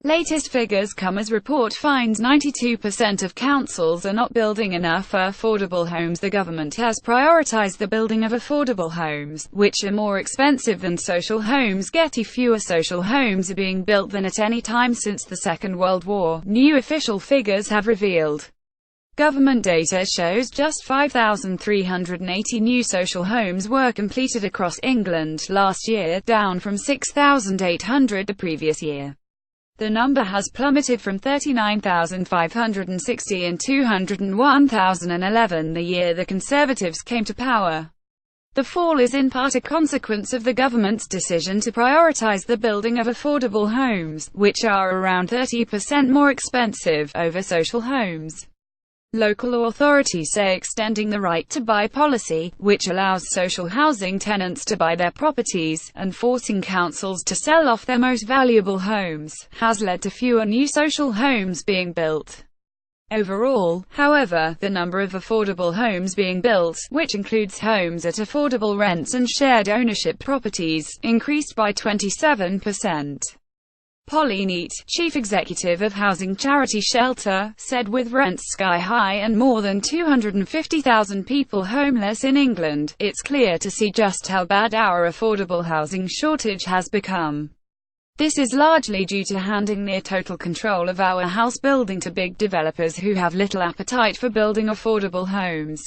Latest figures come as report finds 92% of councils are not building enough affordable homes. The government has prioritized the building of affordable homes, which are more expensive than social homes. Fewer social homes are being built than at any time since the Second World War, new official figures have revealed. Government data shows just 5,380 new social homes were completed across England last year, down from 6,800 the previous year. The number has plummeted from 39,560 in 2011, the year the Conservatives came to power. The fall is in part a consequence of the government's decision to prioritise the building of affordable homes, which are around 30% more expensive, over social homes. Local authorities say extending the right to buy policy, which allows social housing tenants to buy their properties, and forcing councils to sell off their most valuable homes, has led to fewer new social homes being built. Overall, however, the number of affordable homes being built, which includes homes at affordable rents and shared ownership properties, increased by 27%. Polly Neat, chief executive of housing charity Shelter, said with rents sky high and more than 250,000 people homeless in England, it's clear to see just how bad our affordable housing shortage has become. This is largely due to handing near total control of our house building to big developers who have little appetite for building affordable homes.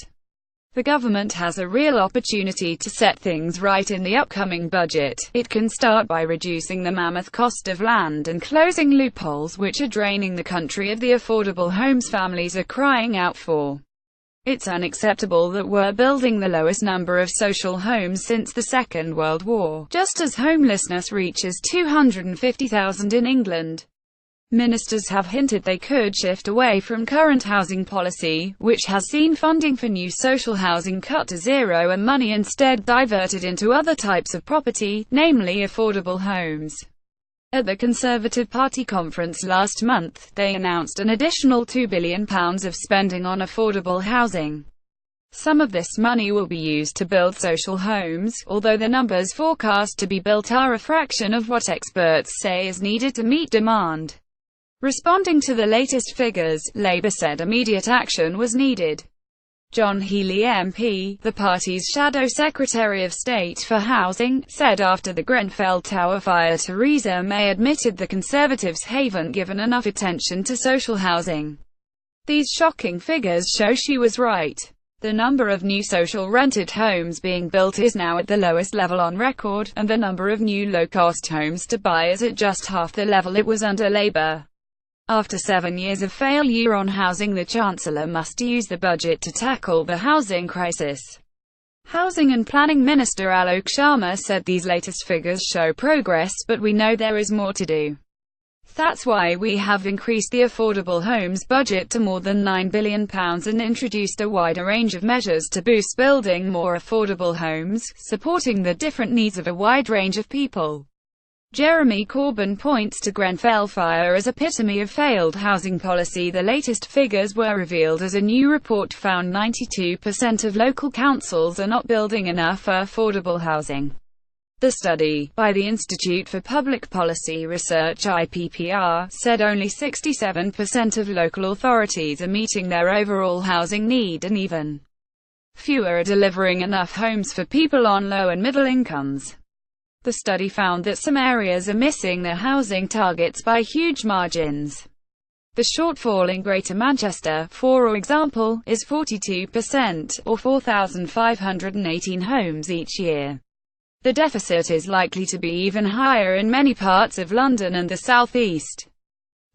The government has a real opportunity to set things right in the upcoming budget. It can start by reducing the mammoth cost of land and closing loopholes which are draining the country of the affordable homes families are crying out for. It's unacceptable that we're building the lowest number of social homes since the Second World War, just as homelessness reaches 250,000 in England. Ministers have hinted they could shift away from current housing policy, which has seen funding for new social housing cut to zero and money instead diverted into other types of property, namely affordable homes. At the Conservative Party conference last month, they announced an additional £2 billion of spending on affordable housing. Some of this money will be used to build social homes, although the numbers forecast to be built are a fraction of what experts say is needed to meet demand. Responding to the latest figures, Labour said immediate action was needed. John Healey MP, the party's Shadow Secretary of State for Housing, said after the Grenfell Tower fire Theresa May admitted the Conservatives haven't given enough attention to social housing. These shocking figures show she was right. The number of new social rented homes being built is now at the lowest level on record, and the number of new low-cost homes to buy is at just half the level it was under Labour. After 7 years of failure on housing, the Chancellor must use the budget to tackle the housing crisis. Housing and Planning Minister Alok Sharma said these latest figures show progress, but we know there is more to do. That's why we have increased the affordable homes budget to more than £9 billion and introduced a wider range of measures to boost building more affordable homes, supporting the different needs of a wide range of people. Jeremy Corbyn points to Grenfell fire as epitome of failed housing policy. The latest figures were revealed as a new report found 92% of local councils are not building enough affordable housing. The study, by the Institute for Public Policy Research (IPPR), said only 67% of local authorities are meeting their overall housing need, and even fewer are delivering enough homes for people on low and middle incomes. The study found that some areas are missing their housing targets by huge margins. The shortfall in Greater Manchester, for example, is 42%, or 4,518 homes each year. The deficit is likely to be even higher in many parts of London and the South East.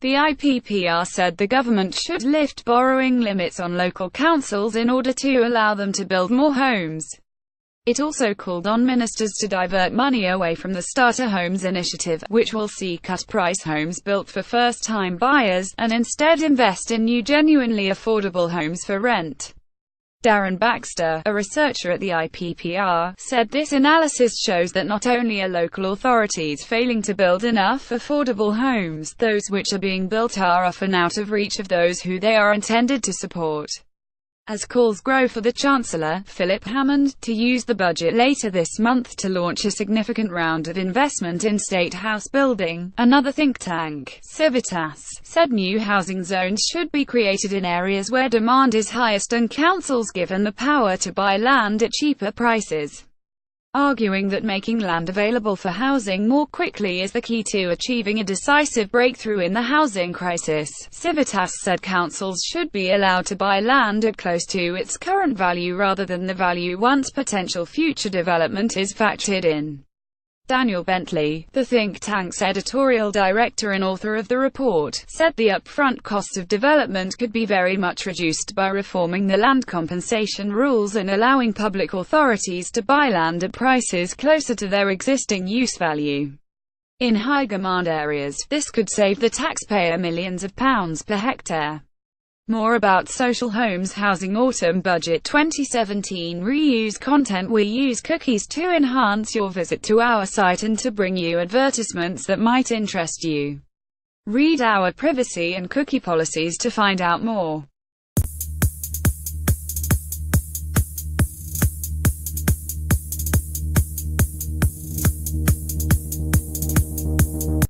The IPPR said the government should lift borrowing limits on local councils in order to allow them to build more homes. It also called on ministers to divert money away from the Starter Homes initiative, which will see cut-price homes built for first-time buyers, and instead invest in new genuinely affordable homes for rent. Darren Baxter, a researcher at the IPPR, said this analysis shows that not only are local authorities failing to build enough affordable homes, those which are being built are often out of reach of those who they are intended to support. as calls grow for the Chancellor, Philip Hammond, to use the budget later this month to launch a significant round of investment in State House building. Another think tank, Civitas, said new housing zones should be created in areas where demand is highest and councils given the power to buy land at cheaper prices, arguing that making land available for housing more quickly is the key to achieving a decisive breakthrough in the housing crisis. Civitas said councils should be allowed to buy land at close to its current value rather than the value once potential future development is factored in. Daniel Bentley, the think tank's editorial director and author of the report, said the upfront cost of development could be very much reduced by reforming the land compensation rules and allowing public authorities to buy land at prices closer to their existing use value. In high-demand areas, this could save the taxpayer millions of pounds per hectare. More about Social Homes Housing Autumn Budget 2017 Reuse content. We use cookies to enhance your visit to our site and to bring you advertisements that might interest you. Read our privacy and cookie policies to find out more.